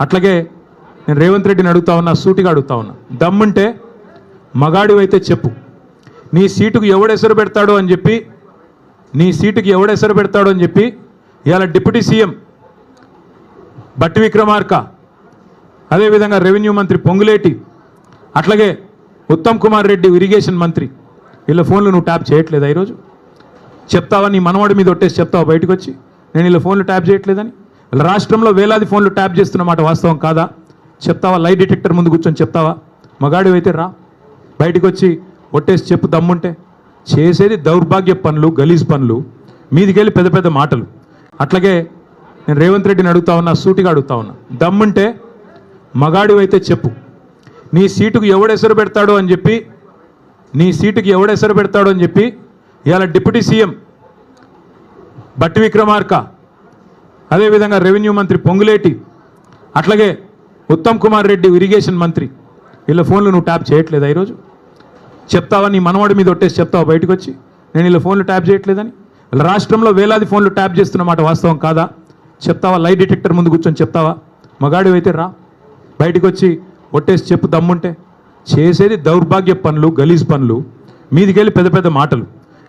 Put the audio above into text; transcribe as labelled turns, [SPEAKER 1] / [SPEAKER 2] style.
[SPEAKER 1] అట్లాగే నేను రేవంత్ రెడ్డిని అడుగుతా ఉన్నా, సూటిగా అడుగుతా ఉన్నా, దమ్ముంటే మగాడివైతే చెప్పు, నీ సీటుకు ఎవడెసరు పెడతాడో అని చెప్పి, ఇవాళ డిప్యూటీ సీఎం బట్టి విక్రమార్క, అదేవిధంగా రెవెన్యూ మంత్రి పొంగులేటి, అట్లాగే ఉత్తమ్ కుమార్ రెడ్డి ఇరిగేషన్ మంత్రి, వీళ్ళ ఫోన్లు నువ్వు ట్యాప్ చేయట్లేదా? ఈరోజు చెప్తావా? నీ మనవాడి మీద ఒట్టేసి చెప్తావా బయటకు వచ్చి నేను వీళ్ళ ఫోన్లు ట్యాప్ చేయట్లేదని? వీళ్ళ రాష్ట్రంలో వేలాది ఫోన్లు ట్యాప్ చేస్తున్నమాట వాస్తవం కాదా? చెప్తావా? లై డిటెక్టర్ ముందు కూర్చొని చెప్తావా? మగాడివి అయితే రా, బయటకు వచ్చి ఒట్టేసి చెప్పు దమ్ముంటే. చేసేది దౌర్భాగ్య పనులు, గలీజ్ పనులు, మీదికెళ్ళి పెద్ద పెద్ద మాటలు. అట్లాగే నేను రేవంత్ రెడ్డిని అడుగుతా ఉన్నా, సూటిగా అడుగుతా ఉన్నా, దమ్ముంటే మగాడివైతే చెప్పు, నీ సీటుకు ఎవడెసరు పెడతాడో అని చెప్పి, ఇవాళ డిప్యూటీ సీఎం బట్టి విక్రమార్క, అదేవిధంగా రెవెన్యూ మంత్రి పొంగులేటి, అట్లాగే ఉత్తమ్ కుమార్ రెడ్డి ఇరిగేషన్ మంత్రి, వీళ్ళ ఫోన్లు నువ్వు ట్యాప్ చేయట్లేదా? ఈరోజు చెప్తావా? నీ మనవాడి మీద ఒట్టేసి చెప్తావా బయటకు వచ్చి నేను వీళ్ళ ఫోన్లు ట్యాప్ చేయట్లేదని? వీళ్ళ రాష్ట్రంలో వేలాది ఫోన్లు ట్యాప్ చేస్తున్నమాట వాస్తవం కాదా? చెప్తావా? లై డిటెక్టర్ ముందు కూర్చొని చెప్తావా? మగాడివి అయితే రా, బయటకు వచ్చి ఒట్టేసి చెప్పు దమ్ముంటే. చేసేది దౌర్భాగ్య పనులు, గలీజ్ పనులు, మీదికెళ్ళి పెద్ద పెద్ద మాటలు.